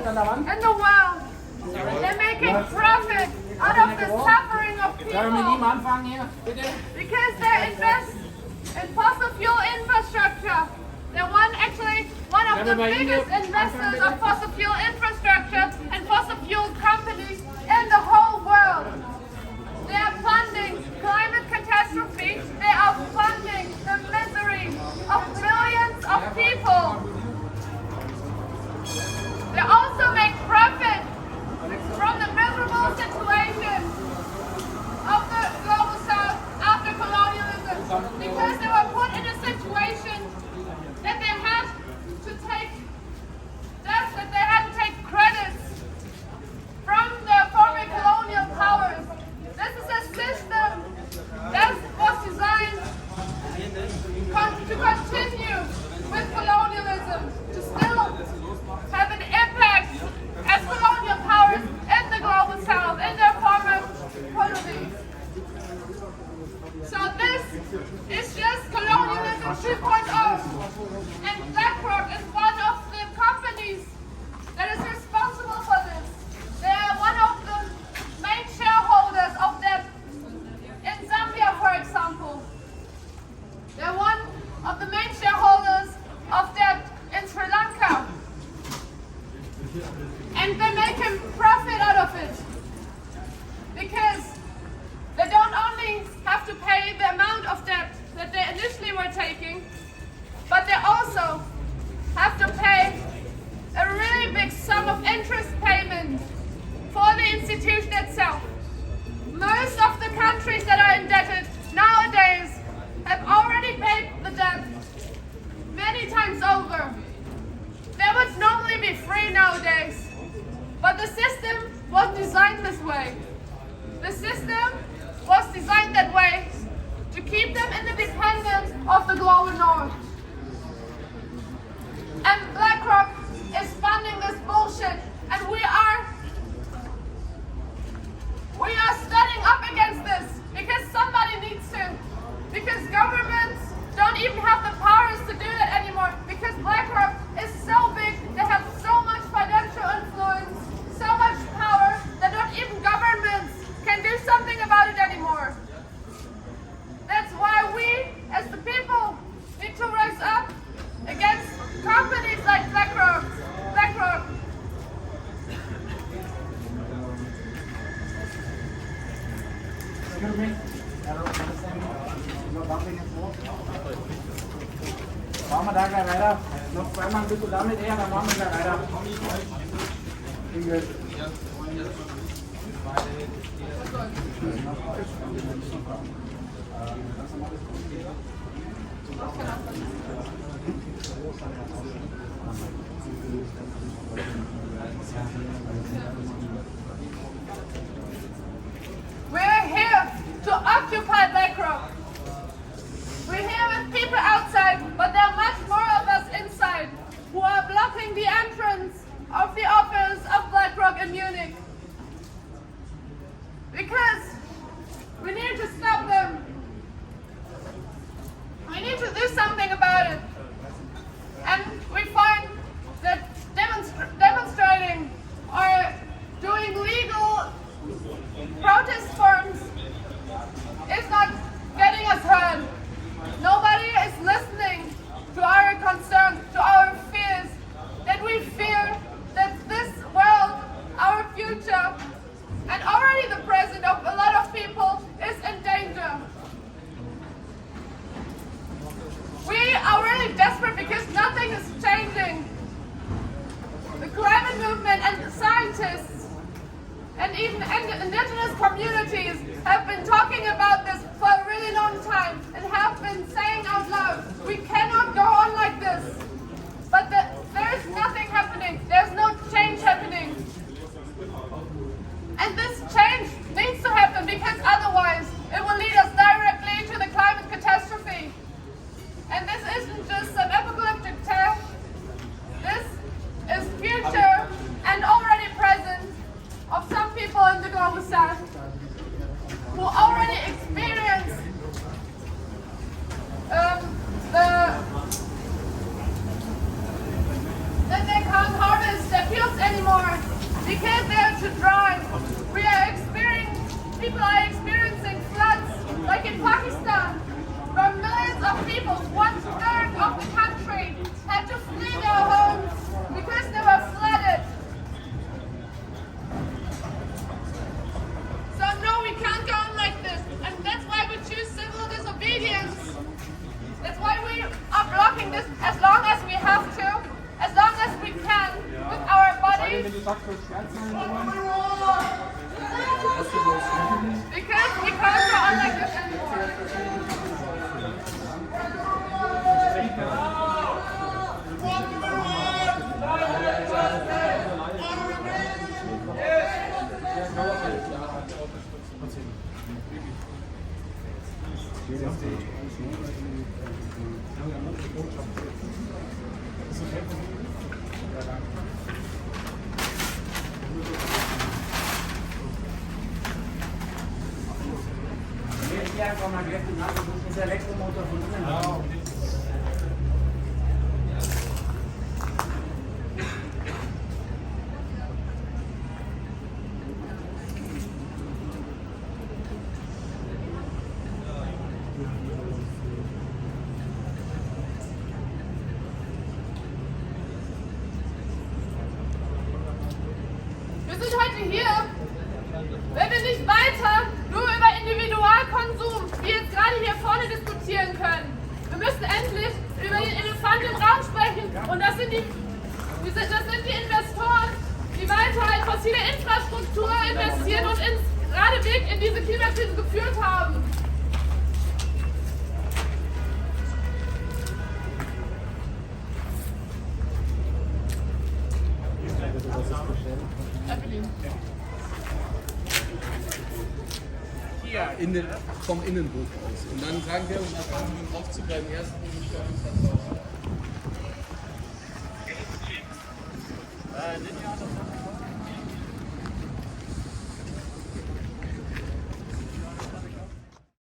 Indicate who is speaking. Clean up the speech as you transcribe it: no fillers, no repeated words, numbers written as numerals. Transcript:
Speaker 1: in the world. They're making profit out of the suffering of people because they invest in fossil fuel infrastructure. They're one of the biggest investors of fossil fuel infrastructure and fossil fuel companies in the whole world. They are funding climate catastrophe. They are funding the misery of millions of people. They also make profit from the miserable situation of the global south after colonialism because they were put in a situation that they had to take credits from the former colonial powers. This is a system that was designed to continue with colonialism, to still have an impact as colonial powers in the global south, in their former colonies. So this is just colonialism 2.0, and Blackrock is one of the companies that is responsible for this. They are one of the main shareholders of that in Zambia, for example. They're one of the main shareholders of that in Sri Lanka. And they're making profit out of it because they don't only have to pay the amount of debt that they initially were taking, but they also have to pay a really big sum of interest payment for the institution itself. Most of the countries that are indebted nowadays have already paid the debt many times over. They would normally be free nowadays, but the system was designed this way. The system was designed that way to keep them in the dependence of the global north. And Blackrock is funding this bullshit, and we are standing up against this because somebody needs to. Because governments don't even have the powers to do that anymore. Because Blackrock is so big, they have so much financial influence, so much power that not even governments can do something about it anymore. That's why we, as the people, need to rise up against companies like Blackrock.
Speaker 2: Machen wir da gleich weiter. Noch zweimal bitte damit eher, dann machen wir gleich weiter.
Speaker 1: We're here to occupy Blackrock. We're here with people outside, but there are much more of us inside who are blocking the entrance of the office of Blackrock in Munich. Because we need to stop them. We need to do something about it. And we find that demonstrating or doing legal protest forms is not getting us heard. Nobody is listening to our concerns, to our fears, that we fear that this world, our future, and already the present of a lot of people is in danger. We are really desperate because nothing is changing. because they are too dry. People are experiencing floods, like in Pakistan, where millions of people, 1/3 of the country, had to flee their homes because they were flooded. So no, we can't go on like this, and that's why we choose civil disobedience. That's why we are blocking this as long as we have to, as long as we can, with our bodies. Because we can't go on like this anymore.
Speaker 2: Ja, komm mal gleich nach, das ist der Elektromotor von innen.
Speaker 1: Wir sind heute hier, wenn wir nicht weiter nur über Individualkonsum, wie jetzt gerade hier vorne, diskutieren können. Wir müssen endlich über den Elefanten im Raum sprechen. Und das sind die Investoren, die weiter in fossile Infrastruktur investieren und geradewegs in diese Klimakrise geführt haben.
Speaker 3: Vom Innenhof aus. Und dann sagen wir, um aufzugreifen, erst